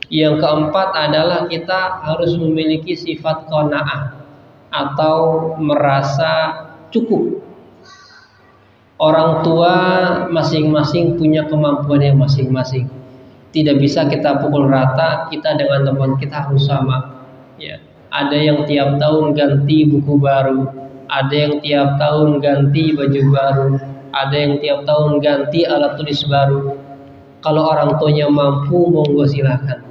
Yang keempat adalah kita harus memiliki sifat qanaah atau merasa cukup. Orang tua masing-masing punya kemampuan yang masing-masing. Tidak bisa kita pukul rata, kita dengan teman kita harus sama. Ya. Ada yang tiap tahun ganti buku baru, ada yang tiap tahun ganti baju baru, ada yang tiap tahun ganti alat tulis baru. Kalau orang tuanya mampu, monggo silakan.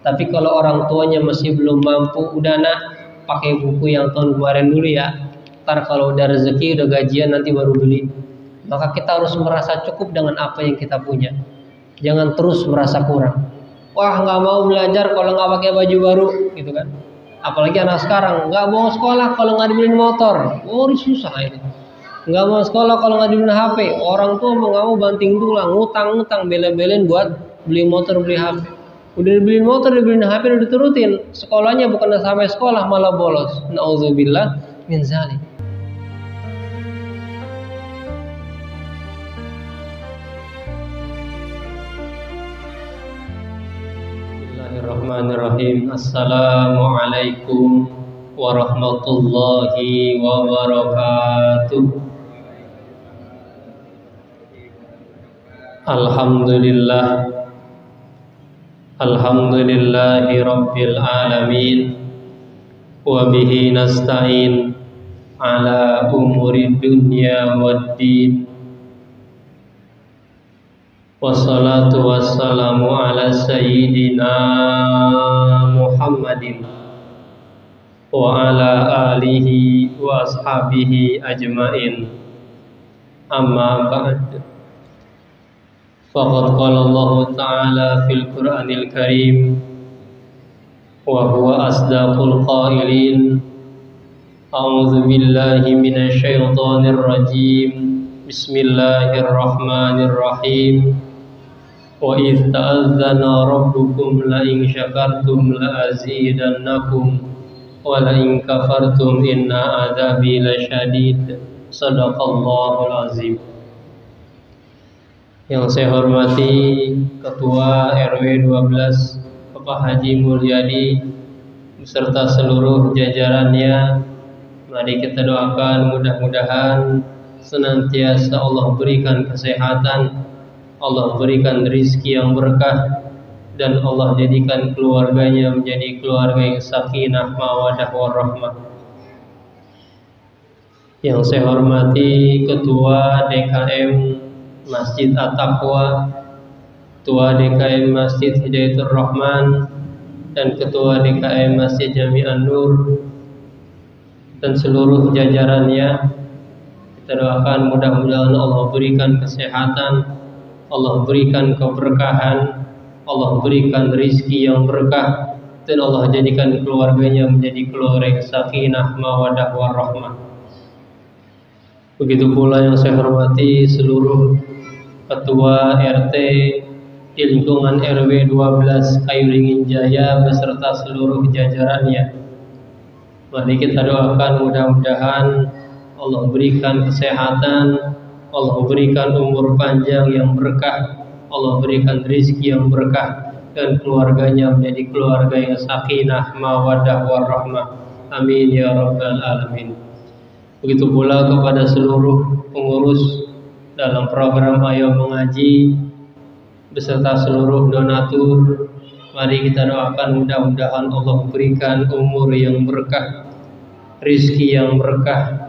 Tapi kalau orang tuanya masih belum mampu, udah nak, pakai buku yang tahun kemarin dulu ya. Ntar kalau udah rezeki, udah gajian nanti baru beli. Maka kita harus merasa cukup dengan apa yang kita punya. Jangan terus merasa kurang. Wah, nggak mau belajar kalau nggak pakai baju baru, gitu kan? Apalagi anak sekarang nggak mau sekolah kalau nggak dibeliin motor. Oh, susah ini. Nggak mau sekolah kalau nggak dibeliin HP. Orang tua mau nggak mau banting tulang, ngutang bela-belain buat beli motor, beli HP. Udah dibeliin motor, dibeliin HP, udah diturutin. Sekolahnya bukan sampai sekolah malah bolos. Nauzubillah min zalik. Bismillahirrahmanirrahim. Assalamualaikum warahmatullahi wabarakatuh. Alhamdulillahi rabbil alamin. Wa bihi nasta'in ala umuri dunya waddin. Wassalatu wassalamu ala sayyidina Muhammadin wa ala alihi wa ashabihi ajmain. Amma ba'd. Faqad qala Allah Ta'ala fil Qur'anil Karim wa huwa asdaqul qailin. A'udzu billahi minasy syaithanir rajim. Bismillahirrahmanirrahim. Wa idz ta'adzana rabbukum la in syakartum la azidannakum wa la in kafartum inna adzabi lasyadid. Shadaqallahul azim. Yang saya hormati Ketua RW 12 Bapak Haji Mulyadi beserta seluruh jajarannya, mari kita doakan mudah-mudahan senantiasa Allah berikan kesehatan, Allah berikan rizki yang berkah, dan Allah jadikan keluarganya menjadi keluarga yang sakinah, mawadah, warahmah. Yang saya hormati Ketua DKM Masjid At-Taqwa, Ketua DKM Masjid Hidayatul Rahman, dan Ketua DKM Masjid Jami'an Nur, dan seluruh jajarannya. Kita doakan mudah-mudahan Allah berikan kesehatan, Allah berikan keberkahan, Allah berikan rizki yang berkah, dan Allah jadikan keluarganya menjadi keluarga yang sakinah, mawadah, warahmah. Begitu pula yang saya hormati seluruh Ketua RT di lingkungan RW 12 Kayuringin Jaya beserta seluruh jajarannya. Mari kita doakan mudah-mudahan Allah berikan kesehatan, Allah berikan umur panjang yang berkah, Allah berikan rizki yang berkah, dan keluarganya menjadi keluarga yang sakinah, mawadah, warahmah. Amin ya rabbal alamin. Begitu pula kepada seluruh pengurus dalam program Ayo Mengaji beserta seluruh donatur, mari kita doakan mudah-mudahan Allah berikan umur yang berkah, rizki yang berkah,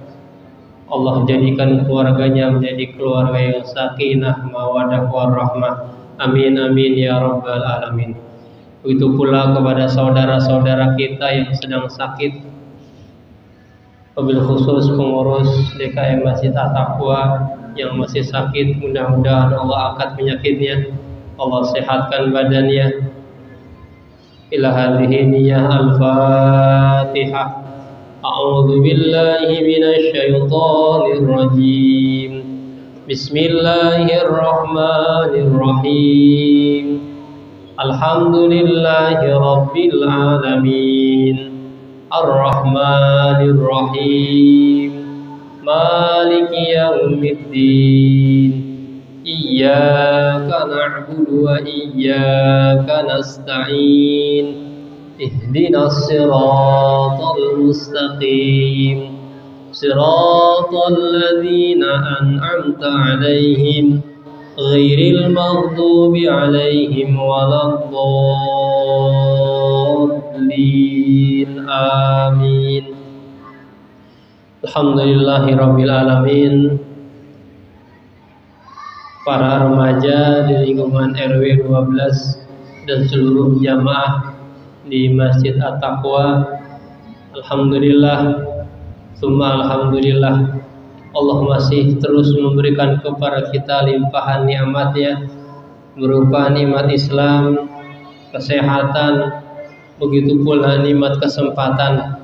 Allah jadikan keluarganya menjadi keluarga yang sakinah, mawadah, warahmah. Amin amin ya rabbal alamin. Begitu pula kepada saudara-saudara kita yang sedang sakit, wabil khusus pengurus DKM Masjid At-Taqwa yang masih sakit, mudah-mudahan Allah angkat penyakitnya, Allah sehatkan badannya. Ila hadhihi niyyah al-Fatihah. A'udzu billahi minasy syaithanir rajim. Bismillahirrahmanirrahim. Alhamdulillahi rabbil alamin. Ar-Rahmanir Rahim. Maliki yaumiddin. Iyyaka na'budu wa iyyaka nasta'in. Ihdinas siratal mustaqim. Siratal ladzina an'amta 'alaihim ghairil maghdubi 'alaihim waladdallin. Amin. Alhamdulillahirabbil alamin. Para remaja di lingkungan RW 12 dan seluruh jamaah di Masjid At-Taqwa, alhamdulillah, summa alhamdulillah, Allah masih terus memberikan kepada kita limpahan nikmat-Nya berupa nikmat Islam, kesehatan, begitu pula nikmat kesempatan,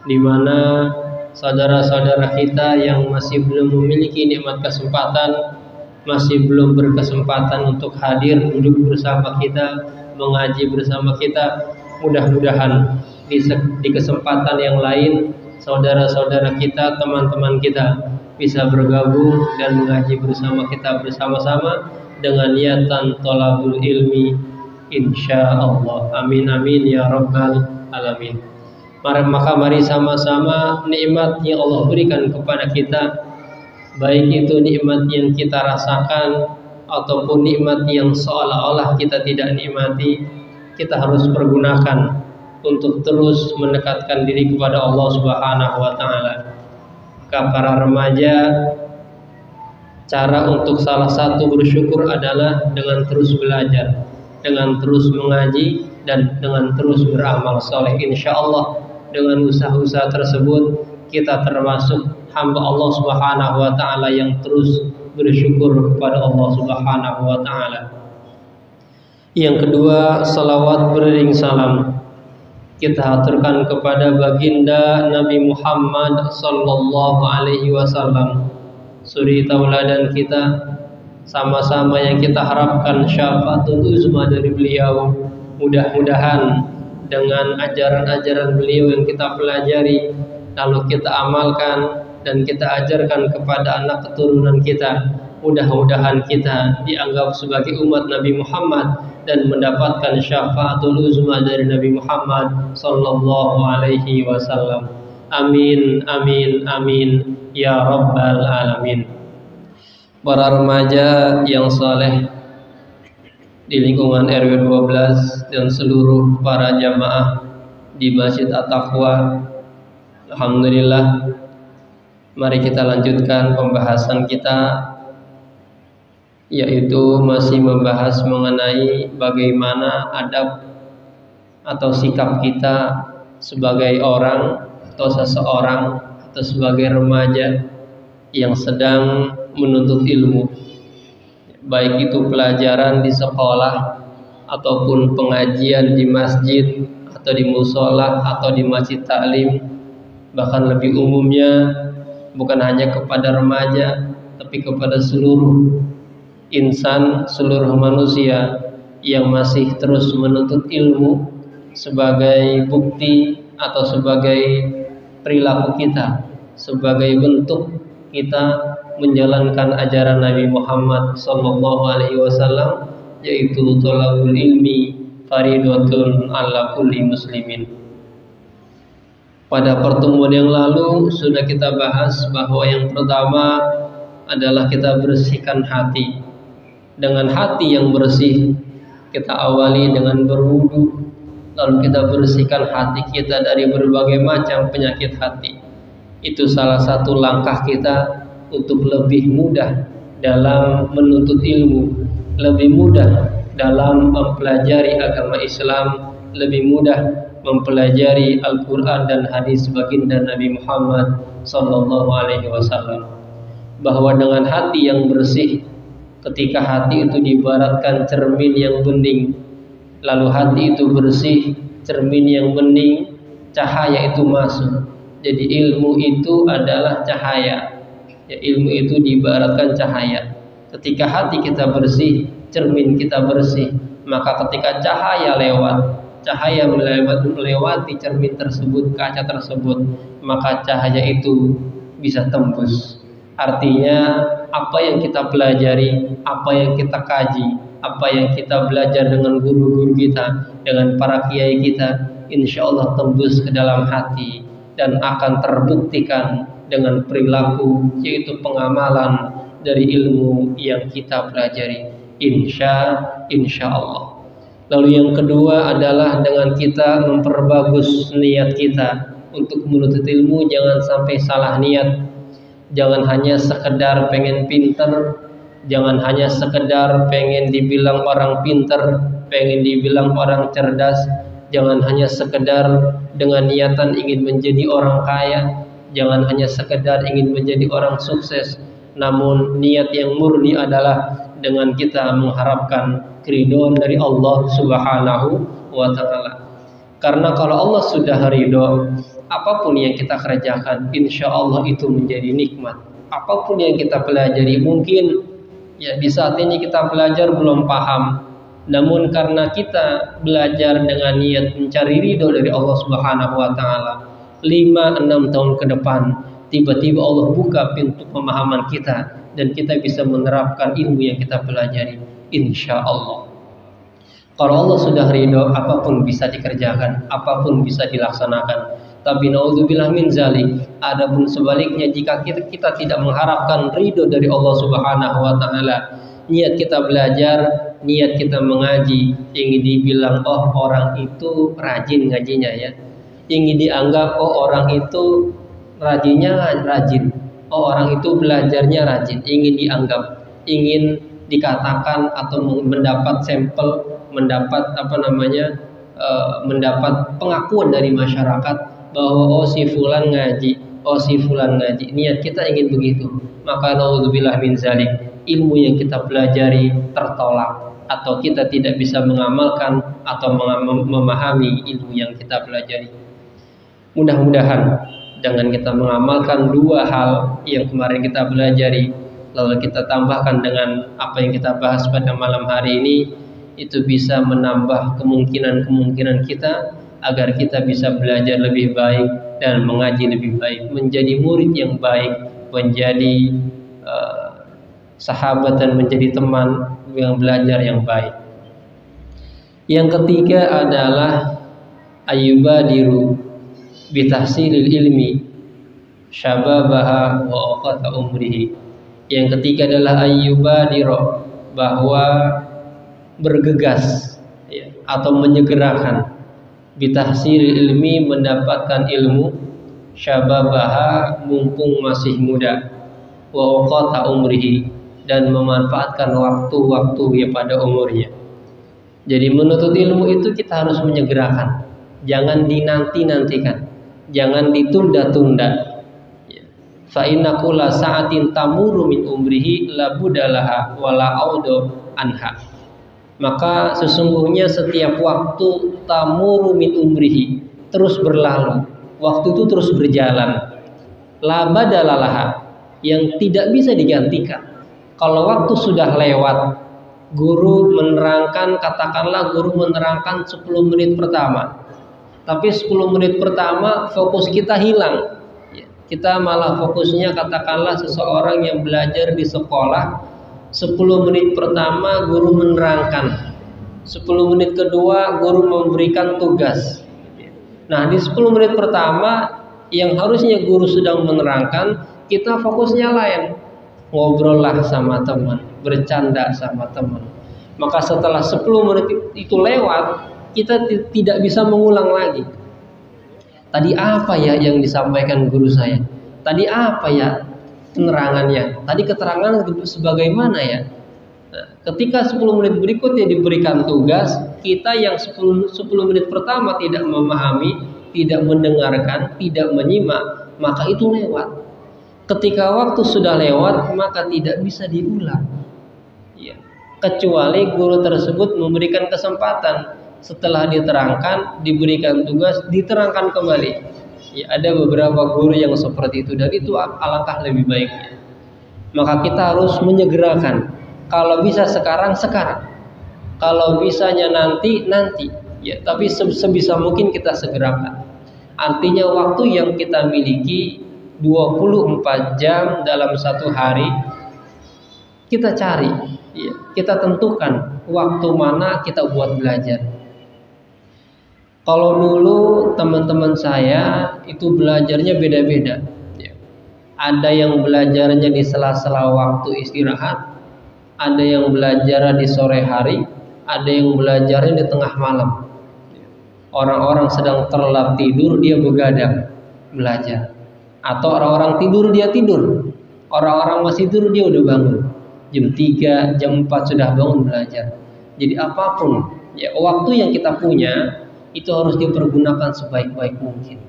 di mana saudara-saudara kita yang masih belum memiliki nikmat kesempatan, masih belum berkesempatan untuk hadir duduk bersama kita, mengaji bersama kita, mudah-mudahan di kesempatan yang lain saudara-saudara kita, teman-teman kita bisa bergabung dan mengaji bersama kita bersama-sama dengan niatan thalabul ilmi, insyaallah. Amin amin ya rabbal alamin. Maka mari sama-sama nikmat yang Allah berikan kepada kita, baik itu nikmat yang kita rasakan ataupun nikmat yang seolah-olah kita tidak nikmati, kita harus pergunakan untuk terus mendekatkan diri kepada Allah Subhanahu wa taala. Maka para remaja, cara untuk salah satu bersyukur adalah dengan terus belajar, dengan terus mengaji, dan dengan terus beramal soleh. Insyaallah dengan usaha-usaha tersebut kita termasuk hamba Allah Subhanahu wa taala yang terus bersyukur kepada Allah Subhanahu wa taala. Yang kedua, salawat beriring salam kita haturkan kepada baginda Nabi Muhammad sallallahu alaihi wasallam, suri tauladan kita, sama-sama yang kita harapkan syafaatul uzma dari beliau. Mudah-mudahan dengan ajaran-ajaran beliau yang kita pelajari lalu kita amalkan dan kita ajarkan kepada anak keturunan kita, mudah-mudahan kita dianggap sebagai umat Nabi Muhammad dan mendapatkan syafaatul uzma dari Nabi Muhammad sallallahu alaihi wasallam. Amin amin amin ya rabbal alamin. Para remaja yang saleh di lingkungan RW 12 dan seluruh para jamaah di Masjid At-Taqwa, alhamdulillah, mari kita lanjutkan pembahasan kita, yaitu masih membahas mengenai bagaimana adab atau sikap kita sebagai orang atau seseorang atau sebagai remaja yang sedang menuntut ilmu, baik itu pelajaran di sekolah ataupun pengajian di masjid atau di musola atau di masjid taklim, bahkan lebih umumnya bukan hanya kepada remaja tapi kepada seluruh insan, seluruh manusia yang masih terus menuntut ilmu sebagai bukti atau sebagai perilaku kita, sebagai bentuk kita menjalankan ajaran Nabi Muhammad sallallahu alaihi wasallam, yaitu thalabul ilmi faridatun ala kulli muslimin. Pada pertemuan yang lalu sudah kita bahas bahwa yang pertama adalah kita bersihkan hati. Dengan hati yang bersih, kita awali dengan berwudu, lalu kita bersihkan hati kita dari berbagai macam penyakit hati. Itu salah satu langkah kita untuk lebih mudah dalam menuntut ilmu, lebih mudah dalam mempelajari agama Islam, lebih mudah mempelajari Al-Quran dan hadis baginda Nabi Muhammad sallallahu alaihi wasallam. Bahwa dengan hati yang bersih, ketika hati itu diibaratkan cermin yang bening, lalu hati itu bersih, cermin yang bening, cahaya itu masuk. Jadi ilmu itu adalah cahaya. Ya, ilmu itu diibaratkan cahaya. Ketika hati kita bersih, cermin kita bersih, maka ketika cahaya lewat, cahaya melewati cermin tersebut, kaca tersebut, maka cahaya itu bisa tembus, Artinya apa yang kita pelajari, apa yang kita kaji, apa yang kita belajar dengan guru-guru kita, dengan para kiai kita, insya Allah tembus ke dalam hati dan akan terbuktikan dengan perilaku, yaitu pengamalan dari ilmu yang kita pelajari. Insya Allah. Lalu yang kedua adalah dengan kita memperbagus niat kita untuk menuntut ilmu. Jangan sampai salah niat. Jangan hanya sekedar pengen pinter, jangan hanya sekedar pengen dibilang orang pinter, pengen dibilang orang cerdas, jangan hanya sekedar dengan niatan ingin menjadi orang kaya, jangan hanya sekedar ingin menjadi orang sukses, namun niat yang murni adalah dengan kita mengharapkan keridhaan dari Allah Subhanahu wa Ta'ala. Karena kalau Allah sudah ridho, apapun yang kita kerjakan, insya Allah itu menjadi nikmat. Apapun yang kita pelajari, mungkin ya di saat ini kita belajar belum paham, namun karena kita belajar dengan niat mencari ridho dari Allah Subhanahu wa Ta'ala, 5-6 tahun ke depan tiba-tiba Allah buka pintu pemahaman kita dan kita bisa menerapkan ilmu yang kita pelajari, insya Allah. Kalau Allah sudah ridho, apapun bisa dikerjakan, apapun bisa dilaksanakan. Tapi naudzubillah min zalik, adapun sebaliknya jika kita tidak mengharapkan ridho dari Allah Subhanahu wa Ta'ala, niat kita belajar, niat kita mengaji, ingin dibilang oh orang itu rajin ngajinya ya, ingin dianggap oh orang itu rajinnya rajin, oh orang itu belajarnya rajin, ingin dianggap, ingin dikatakan atau mendapat sampel, mendapat mendapat pengakuan dari masyarakat bahwa oh si fulan ngaji, oh si fulan ngaji. Niat kita ingin begitu, maka naudzubillah min zalik, ilmu yang kita pelajari tertolak atau kita tidak bisa mengamalkan atau memahami ilmu yang kita pelajari. Mudah-mudahan dengan kita mengamalkan dua hal yang kemarin kita pelajari, lalu kita tambahkan dengan apa yang kita bahas pada malam hari ini, itu bisa menambah kemungkinan kita agar kita bisa belajar lebih baik dan mengaji lebih baik, menjadi murid yang baik, menjadi sahabat dan menjadi teman yang belajar yang baik. Yang ketiga adalah ayyubadiru bitahsilil ilmi syababaha wa awqata umrihi. Yang ketiga adalah ayyubadiru, bahwa bergegas ya, atau menyegerakan bitahsil ilmi, mendapatkan ilmu, syababaha, mumpung masih muda, wa waqata umrihi, dan memanfaatkan waktu-waktu ya pada umurnya. Jadi menuntut ilmu itu kita harus menyegerakan, jangan dinanti-nantikan, jangan ditunda-tunda. Fa inna kulla sa'atin tamuru min umrihi la budalaha wa la audu anha. Maka sesungguhnya setiap waktu tamuru min umrihi, terus berlalu, waktu itu terus berjalan, la badalaha, yang tidak bisa digantikan. Kalau waktu sudah lewat, guru menerangkan, katakanlah guru menerangkan 10 menit pertama, tapi 10 menit pertama fokus kita hilang, kita malah fokusnya katakanlah seseorang yang belajar di sekolah, 10 menit pertama guru menerangkan, 10 menit kedua guru memberikan tugas. Nah di 10 menit pertama yang harusnya guru sedang menerangkan, kita fokusnya lain, ngobrol lah sama teman, bercanda sama teman. Maka setelah 10 menit itu lewat, kita tidak bisa mengulang lagi. Tadi apa ya yang disampaikan guru saya? Tadi apa ya penerangannya? Tadi keterangan sebagaimana ya? Nah, ketika 10 menit berikutnya diberikan tugas, kita yang 10 menit pertama tidak memahami, tidak mendengarkan, tidak menyimak, maka itu lewat. Ketika waktu sudah lewat, maka tidak bisa diulang. Ya. Kecuali guru tersebut memberikan kesempatan, setelah diterangkan, diberikan tugas, diterangkan kembali. Ya, ada beberapa guru yang seperti itu, dan itu alangkah lebih baiknya. Maka kita harus menyegerakan. Kalau bisa sekarang, kalau bisanya nanti. Ya, tapi sebisa mungkin kita segerakan. Artinya waktu yang kita miliki 24 jam dalam satu hari kita cari, ya, kita tentukan waktu mana kita buat belajar. Kalau dulu teman-teman saya itu belajarnya beda-beda, ya. Ada yang belajarnya di sela-sela waktu istirahat, ada yang belajar di sore hari, ada yang belajarnya di tengah malam. Orang-orang sedang terlelap tidur, dia begadang belajar. Atau orang-orang tidur, dia tidur. Orang-orang masih tidur, dia udah bangun. Jam 3, jam 4 sudah bangun belajar. Jadi apapun, ya, waktu yang kita punya itu harus dipergunakan sebaik-baik mungkin.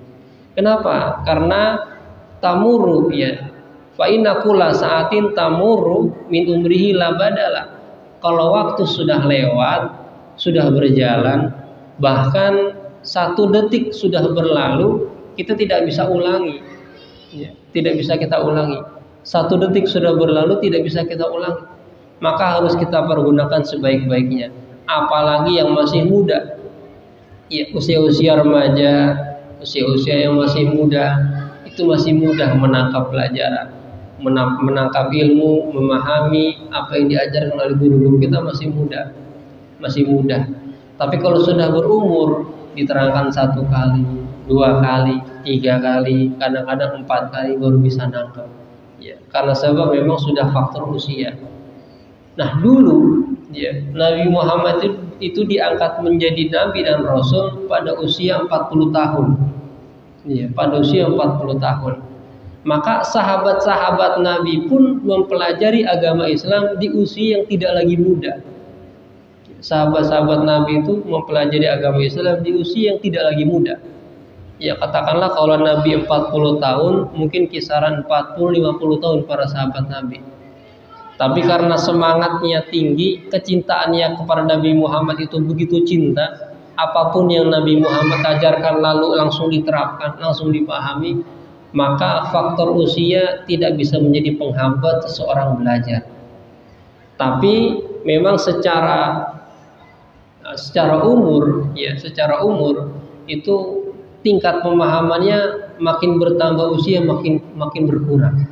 Kenapa? Karena tamuru, ya, fa inna kulla sa'atin tamuru min umrihi la badala. Kalau waktu sudah lewat, sudah berjalan, bahkan 1 detik sudah berlalu, kita tidak bisa ulangi, ya, tidak bisa kita ulangi. 1 detik sudah berlalu, tidak bisa kita ulangi. Maka harus kita pergunakan sebaik-baiknya. Apalagi yang masih muda, ya, usia-usia remaja, usia-usia yang masih muda, itu masih mudah menangkap pelajaran, menangkap ilmu, memahami apa yang diajarkan oleh guru-guru kita, masih mudah. Tapi kalau sudah berumur, diterangkan 1 kali, 2 kali, 3 kali, kadang-kadang 4 kali baru bisa nangkep, ya, karena sebab memang sudah faktor usia. Nah dulu, ya, Nabi Muhammad itu diangkat menjadi Nabi dan Rasul pada usia 40 tahun, ya, pada usia 40 tahun. Maka sahabat-sahabat Nabi pun mempelajari agama Islam di usia yang tidak lagi muda. Sahabat-sahabat Nabi itu mempelajari agama Islam di usia yang tidak lagi muda. Ya, katakanlah kalau Nabi 40 tahun, mungkin kisaran 40-50 tahun para sahabat Nabi. Tapi karena semangatnya tinggi, kecintaannya kepada Nabi Muhammad itu begitu cinta, apapun yang Nabi Muhammad ajarkan lalu langsung diterapkan, langsung dipahami, maka faktor usia tidak bisa menjadi penghambat seseorang belajar. Tapi memang secara umur, ya, secara umur itu tingkat pemahamannya makin bertambah usia makin berkurang.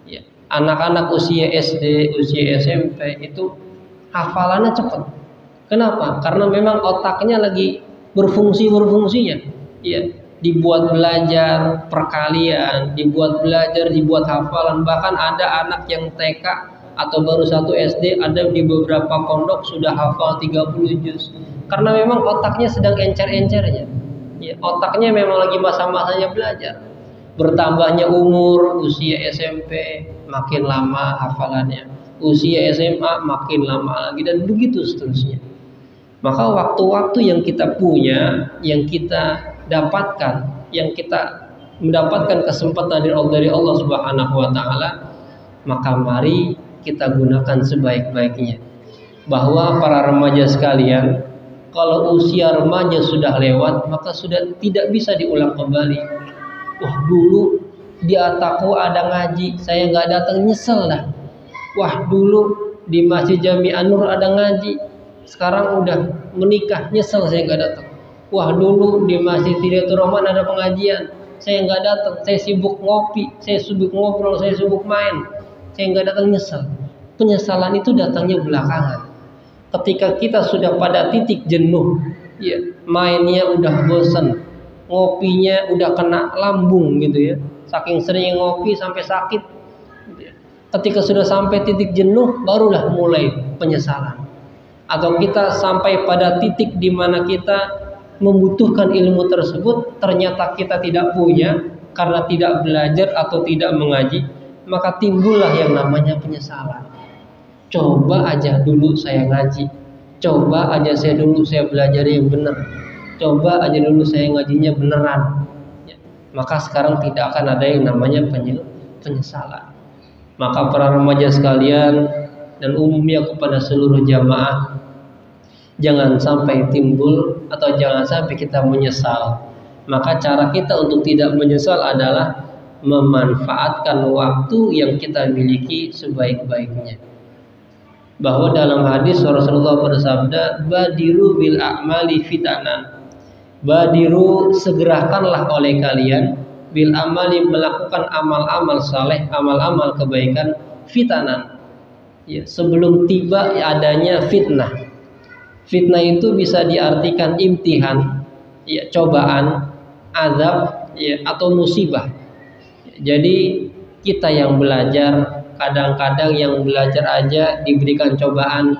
Ya, anak-anak usia SD, usia SMP itu hafalannya cepat. Kenapa? Karena memang otaknya lagi berfungsinya. Ya, dibuat belajar perkalian, dibuat hafalan. Bahkan ada anak yang TK atau baru 1 SD, ada di beberapa pondok sudah hafal 30 juz. Karena memang otaknya sedang encer-encernya. Ya, otaknya memang lagi masa-masanya belajar. Bertambahnya umur, usia SMP makin lama hafalannya, usia SMA makin lama lagi, dan begitu seterusnya. Maka waktu-waktu yang kita punya, yang kita dapatkan, yang kita mendapatkan kesempatan dari Allah Subhanahu wa taala, maka mari kita gunakan sebaik-baiknya. Bahwa para remaja sekalian, kalau usia remaja sudah lewat, maka sudah tidak bisa diulang kembali. Wah, dulu di Ataku ada ngaji, saya nggak datang, nyesel dah. Wah, dulu di Masjid Jami An-Nur ada ngaji, sekarang udah menikah, nyesel saya nggak datang. Wah, dulu di Masjid Hidayatul Rahman ada pengajian, saya nggak datang, saya sibuk ngopi, saya sibuk ngobrol, saya sibuk main, saya nggak datang, nyesel. Penyesalan itu datangnya belakangan. Ketika kita sudah pada titik jenuh, ya, mainnya udah bosan, ngopinya udah kena lambung gitu ya, saking sering ngopi sampai sakit. Ketika sudah sampai titik jenuh, barulah mulai penyesalan. Atau kita sampai pada titik di mana kita membutuhkan ilmu tersebut, ternyata kita tidak punya karena tidak belajar atau tidak mengaji, maka timbullah yang namanya penyesalan. Coba aja dulu saya ngaji, coba aja saya belajar yang benar, coba aja dulu saya ngajinya beneran, ya, maka sekarang tidak akan ada yang namanya penyesalan. Maka para remaja sekalian dan umumnya kepada seluruh jamaah, jangan sampai timbul atau jangan sampai kita menyesal. Maka cara kita untuk tidak menyesal adalah memanfaatkan waktu yang kita miliki sebaik-baiknya. Bahwa dalam hadis Rasulullah bersabda, badiru bil a'mali fitanan, badiru segerakanlah oleh kalian bil amali, melakukan amal-amal saleh, amal-amal kebaikan, fitanan, ya, sebelum tiba adanya fitnah. Fitnah itu bisa diartikan imtihan, ya, cobaan, azab, ya, atau musibah. Jadi kita yang belajar, kadang-kadang yang belajar aja diberikan cobaan,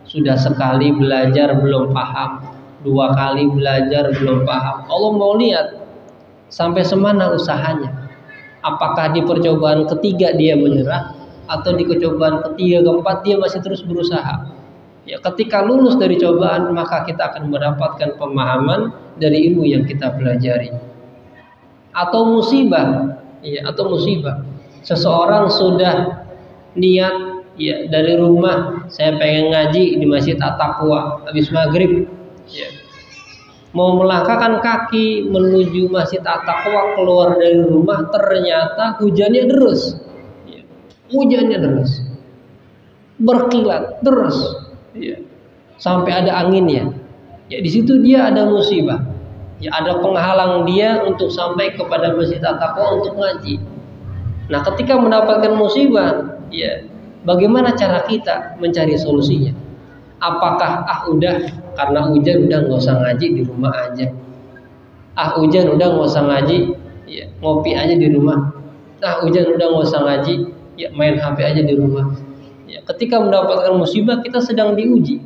sudah sekali belajar belum paham, 2 kali belajar belum paham. Allah mau lihat sampai semana usahanya. Apakah di percobaan ketiga dia menyerah, atau di percobaan ketiga keempat dia masih terus berusaha. Ya, ketika lulus dari cobaan, maka kita akan mendapatkan pemahaman dari ilmu yang kita pelajari. Atau musibah, ya, atau musibah. Seseorang sudah niat, ya, dari rumah, saya pengen ngaji di Masjid At-Taqwa habis maghrib, ya, mau melangkahkan kaki menuju Masjid At-Taqwa, keluar dari rumah, ternyata hujannya deras, ya, hujannya deras, berkilat deras, ya, sampai ada anginnya. Ya, di situ dia ada musibah, ya, ada penghalang dia untuk sampai kepada Masjid At-Taqwa untuk ngaji. Nah, ketika mendapatkan musibah, ya, bagaimana cara kita mencari solusinya? Apakah udah, karena hujan udah nggak usah ngaji, di rumah aja. Hujan udah nggak usah ngaji, ya, ngopi aja di rumah. Hujan udah nggak usah ngaji, ya, main HP aja di rumah. Ya, ketika mendapatkan musibah, kita sedang diuji.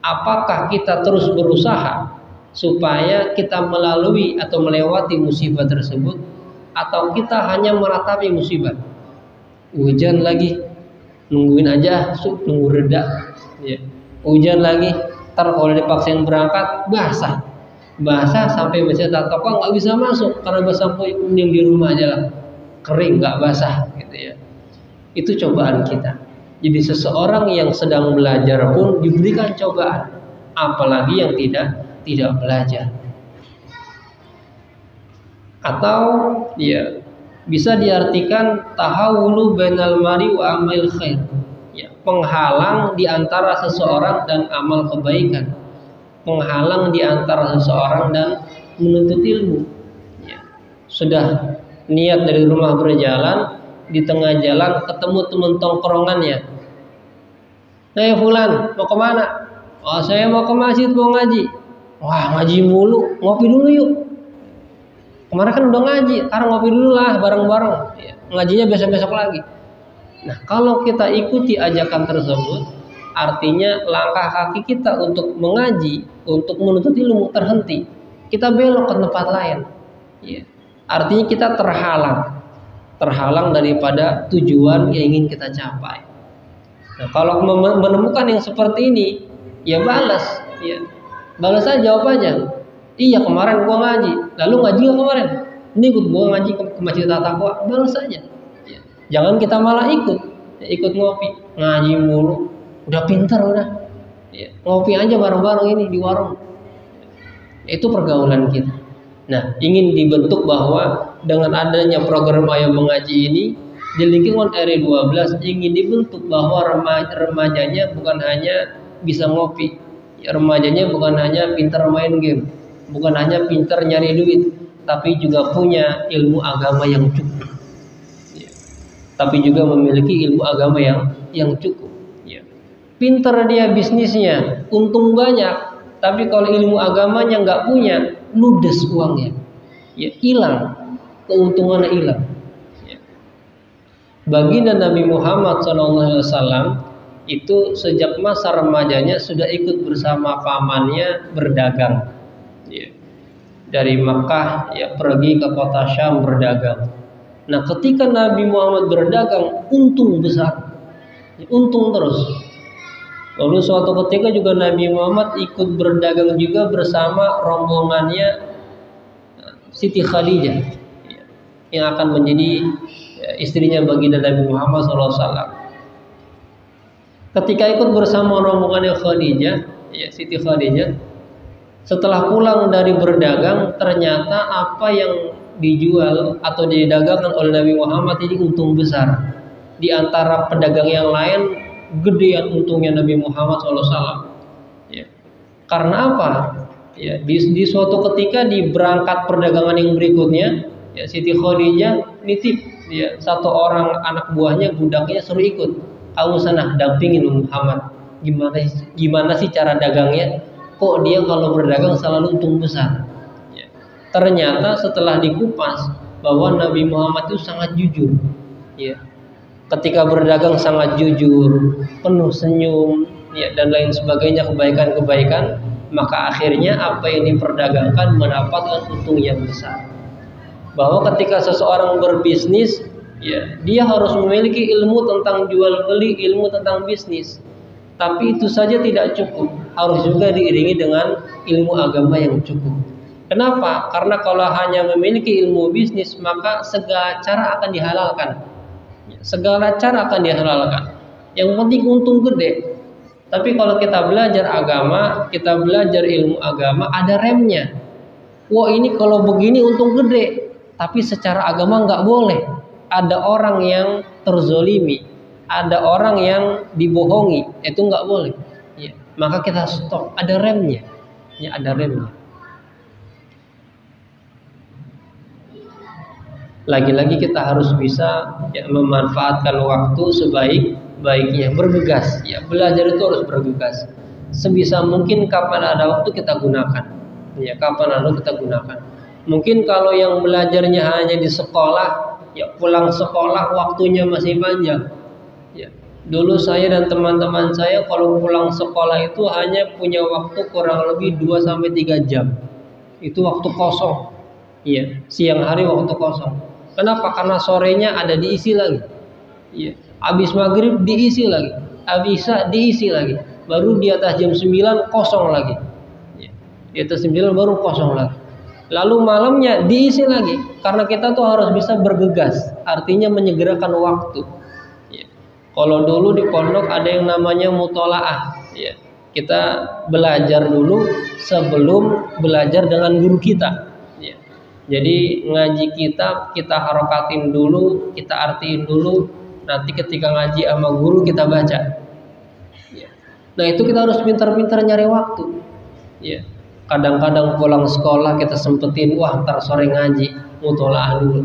Apakah kita terus berusaha supaya kita melalui atau melewati musibah tersebut, atau kita hanya meratapi musibah? Hujan lagi, nungguin aja, nunggu reda, ya. Hujan lagi, ntar kalau dipaksain berangkat basah sampai Masjid At-Taqwa nggak bisa masuk karena basah. Mending di rumah aja lah, kering nggak basah, gitu ya. Itu cobaan kita. Jadi seseorang yang sedang belajar pun diberikan cobaan, apalagi yang tidak belajar. Atau, ya, bisa diartikan tahawulu bainal mari wa amal khair, ya, penghalang di antara seseorang dan amal kebaikan, penghalang di antara seseorang dan menuntut ilmu. Ya, sudah niat dari rumah berjalan, di tengah jalan ketemu teman tongkrongannya. Fulan, mau kemana? Saya mau ke masjid, mau ngaji. Wah, ngaji mulu, ngopi dulu yuk. Kemarin kan udah ngaji, sekarang ngopi dulu lah bareng-bareng, ya, ngajinya besok-besok lagi. Nah, kalau kita ikuti ajakan tersebut, artinya langkah kaki kita untuk mengaji, untuk menuntut ilmu terhenti. Kita belok ke tempat lain, ya. Artinya kita terhalang daripada tujuan yang ingin kita capai. Nah, kalau menemukan yang seperti ini, ya balas, ya, balas aja, jawab aja. Iya, kemarin gua ngaji. Lalu ngaji nggak kemarin? Ini ikut gua ngaji ke Masjid At-Taqwa, balas aja. Ya. Jangan kita malah ikut ngopi, ngaji mulu. Udah pinter udah. Ya. Ngopi aja bareng-bareng ini di warung. Itu pergaulan kita. Nah, ingin dibentuk bahwa dengan adanya program Ayo Mengaji ini di lingkungan RW12 ingin dibentuk bahwa remajanya bukan hanya bisa ngopi, ya, remajanya bukan hanya pintar main game, bukan hanya pintar nyari duit, tapi juga punya ilmu agama yang cukup, ya. Tapi juga memiliki ilmu agama yang cukup, ya. Pintar dia bisnisnya, untung banyak, tapi kalau ilmu agamanya nggak punya, ludes uangnya, ya, hilang, keuntungannya hilang. Ya. Baginda Nabi Muhammad SAW itu sejak masa remajanya sudah ikut bersama pamannya berdagang, ya. Dari Makkah, ya, pergi ke kota Syam berdagang. Nah, ketika Nabi Muhammad berdagang, untung besar, ya, untung terus. Lalu suatu ketika juga Nabi Muhammad ikut berdagang juga bersama rombongannya Siti Khadijah, ya, yang akan menjadi, ya, istrinya baginda Nabi Muhammad SAW. Ketika ikut bersama rombongannya Khadijah, ya, Siti Khadijah, setelah pulang dari berdagang, ternyata apa yang dijual atau didagangkan oleh Nabi Muhammad ini untung besar. Di antara pedagang yang lain, gedean untungnya Nabi Muhammad SAW. Ya. Karena apa? Ya, di suatu ketika di berangkat perdagangan yang berikutnya, Ya, Siti Khadijah nitip ya satu orang anak buahnya, budaknya suruh ikut. Kamu sana dampingin Muhammad. Gimana sih cara dagangnya? Kok dia kalau berdagang selalu untung besar? Ya. Ternyata setelah dikupas bahwa Nabi Muhammad itu sangat jujur. Ya. Ketika berdagang sangat jujur, penuh senyum, ya, dan lain sebagainya, kebaikan-kebaikan, maka akhirnya apa yang diperdagangkan mendapatkan untung yang besar. Bahwa ketika seseorang berbisnis, ya, dia harus memiliki ilmu tentang jual beli, ilmu tentang bisnis. Tapi itu saja tidak cukup, harus juga diiringi dengan ilmu agama yang cukup. Kenapa? Karena kalau hanya memiliki ilmu bisnis, maka segala cara akan dihalalkan. Segala cara akan dihalalkan. Yang penting untung gede. Tapi kalau kita belajar agama, kita belajar ilmu agama, ada remnya. Wah, ini kalau begini untung gede, tapi secara agama nggak boleh. Ada orang yang terzolimi, ada orang yang dibohongi, itu nggak boleh. Ya, maka kita stop. Ada remnya. Ya, ada remnya. Lagi-lagi kita harus bisa ya, memanfaatkan waktu sebaik-baiknya, bergegas. Ya, belajar itu harus bergegas. Sebisa mungkin kapan ada waktu kita gunakan. Ya, kapan ada kita gunakan. Mungkin kalau yang belajarnya hanya di sekolah, ya pulang sekolah waktunya masih panjang. Ya, dulu saya dan teman-teman saya kalau pulang sekolah itu hanya punya waktu kurang lebih 2-3 jam. Itu waktu kosong. Iya, siang hari waktu kosong. Kenapa? Karena sorenya ada diisi lagi. Iya. Habis maghrib diisi lagi. Habis isya diisi lagi. Baru di atas jam 9 kosong lagi. Iya. Di atas 9 baru kosong lagi. Lalu malamnya diisi lagi. Karena kita tuh harus bisa bergegas. Artinya menyegerakan waktu. Iya. Kalau dulu di pondok ada yang namanya mutolaah. Iya. Kita belajar dulu sebelum belajar dengan guru kita. Jadi ngaji kitab kita harokatin dulu, kita artiin dulu. Nanti ketika ngaji sama guru kita baca. Nah itu kita harus pintar-pintar nyari waktu. Kadang-kadang pulang sekolah kita sempetin, wah ntar sore ngaji, mutolaah dulu.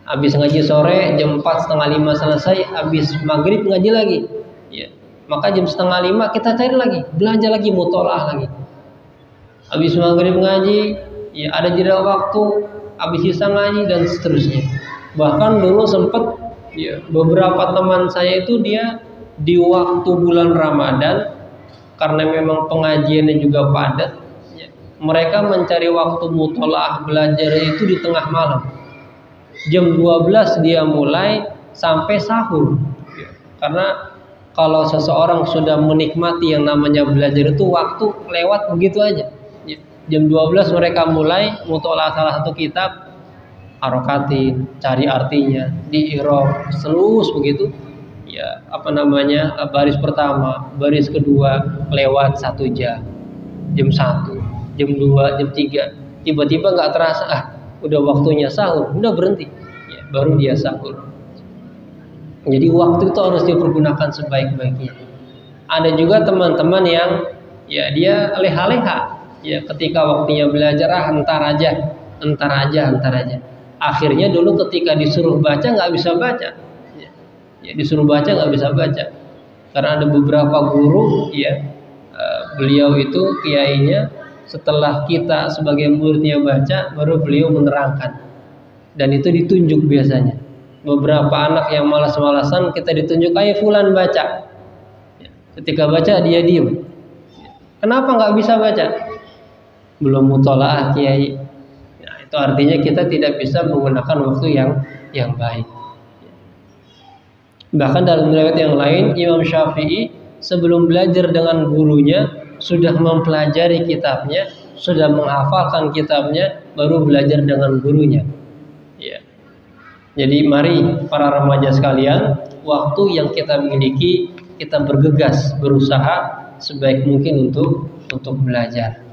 Habis ngaji sore jam 4:30 selesai, habis maghrib ngaji lagi. Maka jam 4:30 kita cari lagi, belanja lagi, mutolaah lagi. Habis maghrib ngaji, ya ada jeda waktu, habis isya ngaji dan seterusnya. Bahkan dulu sempat ya, beberapa teman saya itu dia di waktu bulan Ramadan karena memang pengajiannya juga padat, ya, mereka mencari waktu mutolaah belajar itu di tengah malam. Jam 12 dia mulai sampai sahur. Ya, karena kalau seseorang sudah menikmati yang namanya belajar itu waktu lewat begitu aja. Jam 12 mereka mulai mutolaah salah satu kitab, harokatin, cari artinya, diirob, terus begitu. Ya, baris pertama, baris kedua, lewat 1 jam. Jam 1, jam 2, jam 3. Tiba-tiba nggak terasa, udah waktunya sahur, udah berhenti. Ya, baru dia sahur. Jadi waktu itu harus dipergunakan sebaik-baiknya. Ada juga teman-teman yang ya dia leha-leha. Ya ketika waktunya belajar entar aja. Akhirnya dulu ketika disuruh baca nggak bisa baca. Ya disuruh baca nggak bisa baca. Karena ada beberapa guru ya beliau itu kiainya setelah kita sebagai muridnya baca baru beliau menerangkan. Dan itu ditunjuk biasanya. Beberapa anak yang malas-malasan kita ditunjuk, ayo fulan baca. Ketika baca dia diem. Kenapa nggak bisa baca? Belum mutolaah kiai. Nah, itu artinya kita tidak bisa menggunakan waktu yang baik. Bahkan dalam riwayat yang lain Imam Syafi'i sebelum belajar dengan gurunya sudah mempelajari kitabnya, sudah menghafalkan kitabnya, baru belajar dengan gurunya. Ya. Jadi mari para remaja sekalian, waktu yang kita miliki kita bergegas berusaha sebaik mungkin untuk belajar.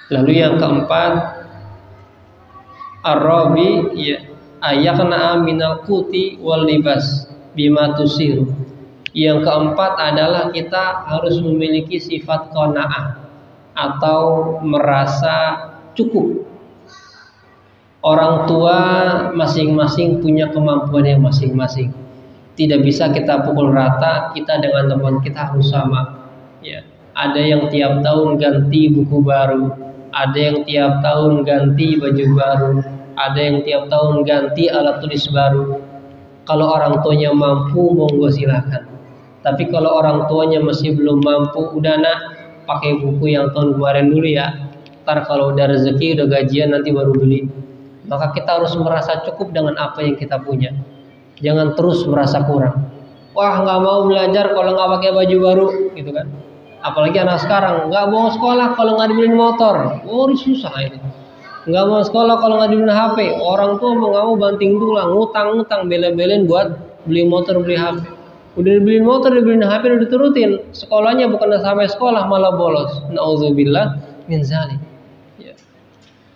Lalu yang keempat, ar-rabi ya ayakna minal kuti wal libas bima tusiru. Yang keempat adalah kita harus memiliki sifat qanaah atau merasa cukup. Orang tua masing-masing punya kemampuan yang masing-masing. Tidak bisa kita pukul rata, kita dengan teman kita harus sama. Ya, ada yang tiap tahun ganti buku baru, ada yang tiap tahun ganti baju baru, ada yang tiap tahun ganti alat tulis baru. Kalau orang tuanya mampu, monggo silakan. Tapi kalau orang tuanya masih belum mampu, udah nak, pakai buku yang tahun kemarin dulu ya. Ntar kalau udah rezeki, udah gajian nanti baru beli. Maka kita harus merasa cukup dengan apa yang kita punya. Jangan terus merasa kurang. Wah, nggak mau belajar kalau nggak pakai baju baru, gitu kan? Apalagi anak sekarang nggak mau sekolah kalau nggak dibeliin motor. Oh, susah ini. Nggak mau sekolah kalau nggak dibeliin HP. Orang tua nggak mau banting tulang, ngutang-ngutang, bela-belain buat beli motor, beli HP. Udah dibeliin motor, dibeliin HP, udah diturutin. Sekolahnya bukan sampai sekolah malah bolos. Nauzubillah min zalik.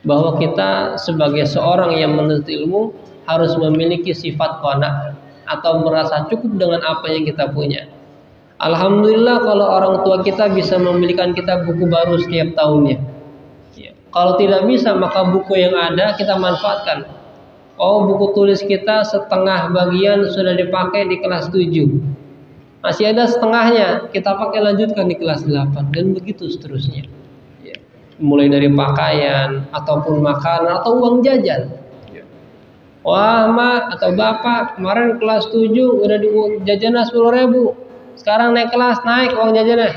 Bahwa kita sebagai seorang yang menuntut ilmu harus memiliki sifat qanaah atau merasa cukup dengan apa yang kita punya. Alhamdulillah kalau orang tua kita bisa membelikan kita buku baru setiap tahunnya. Kalau tidak bisa, maka buku yang ada kita manfaatkan. Oh, buku tulis kita setengah bagian sudah dipakai di kelas 7. Masih ada setengahnya, kita pakai lanjutkan di kelas 8 dan begitu seterusnya. Mulai dari pakaian ataupun makanan atau uang jajan. Wah, mak atau bapak kemarin kelas 7 udah di jajannya 10.000. Sekarang naik kelas, naik uang jajannya.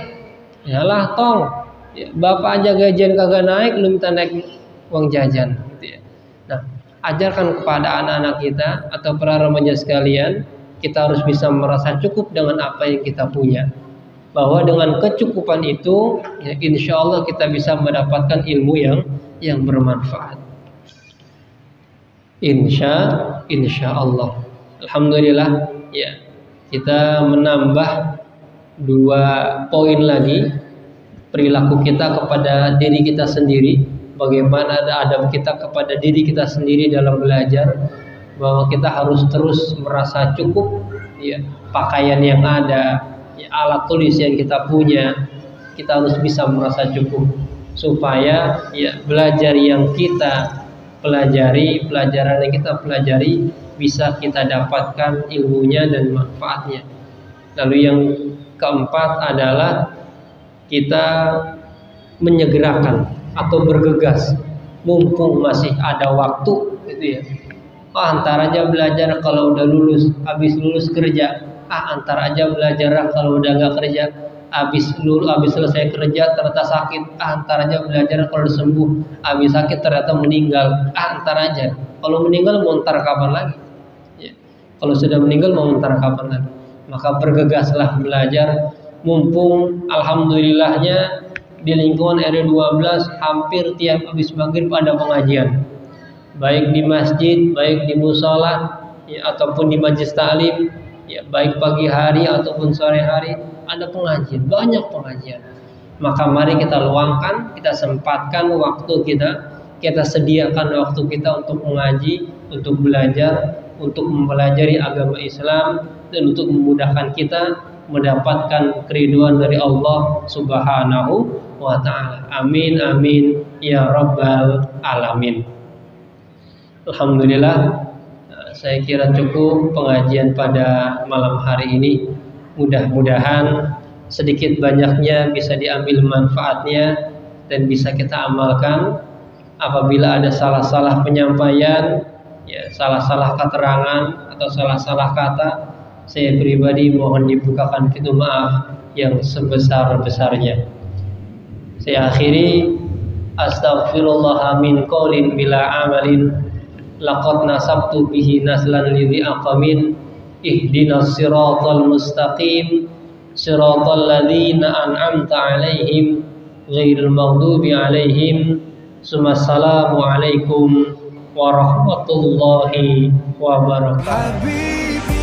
Yalah tong, bapak aja gajian kagak naik, lu minta naik uang jajan, gitu ya. Nah, ajarkan kepada anak-anak kita atau para remaja sekalian, kita harus bisa merasa cukup dengan apa yang kita punya. Bahwa dengan kecukupan itu, ya, insya Allah kita bisa mendapatkan ilmu yang bermanfaat. Insya Allah. Alhamdulillah, ya, kita menambah 2 poin lagi. Perilaku kita kepada diri kita sendiri, bagaimana adab kita kepada diri kita sendiri dalam belajar, bahwa kita harus terus merasa cukup, ya, pakaian yang ada, alat tulis yang kita punya, kita harus bisa merasa cukup supaya ya belajar yang kita pelajari, pelajaran yang kita pelajari bisa kita dapatkan ilmunya dan manfaatnya. Lalu yang keempat adalah kita menyegerakan atau bergegas mumpung masih ada waktu, gitu ya. Antar aja belajar kalau udah lulus, habis lulus kerja. Antar aja belajar kalau udah nggak kerja, habis selesai kerja ternyata sakit. Antar aja belajar kalau udah sembuh, habis sakit ternyata meninggal. Antar aja. Kalau meninggal mau ntar kapan lagi? Ya. Kalau sudah meninggal mau ntar kapan lagi? Maka bergegaslah belajar. Mumpung alhamdulillahnya di lingkungan RW 12 hampir tiap habis maghrib ada pengajian, baik di masjid, baik di musola, ya, ataupun di majelis taklim. Ya, baik pagi hari ataupun sore hari ada pengajian, banyak pengajian. Maka mari kita luangkan, kita sempatkan waktu kita sediakan waktu kita untuk mengaji, untuk belajar, untuk mempelajari agama Islam, dan untuk memudahkan kita mendapatkan keriduan dari Allah Subhanahu wa ta'ala. Amin amin ya rabbal alamin. Alhamdulillah, saya kira cukup pengajian pada malam hari ini. Mudah-mudahan sedikit banyaknya bisa diambil manfaatnya dan bisa kita amalkan. Apabila ada salah-salah penyampaian, ya, salah-salah keterangan atau salah-salah kata, saya pribadi mohon dibukakan pintu maaf yang sebesar-besarnya. Saya akhiri, astaghfirullah min qaulin bila amalin, laqad nasabtu bihi naslan lidhi aqamin, ihdinas siratal mustaqim, siratal ladzina an'amta alaihim ghairil maghdubi alaihim. Assalamu alaikum warahmatullahi wabarakatuh.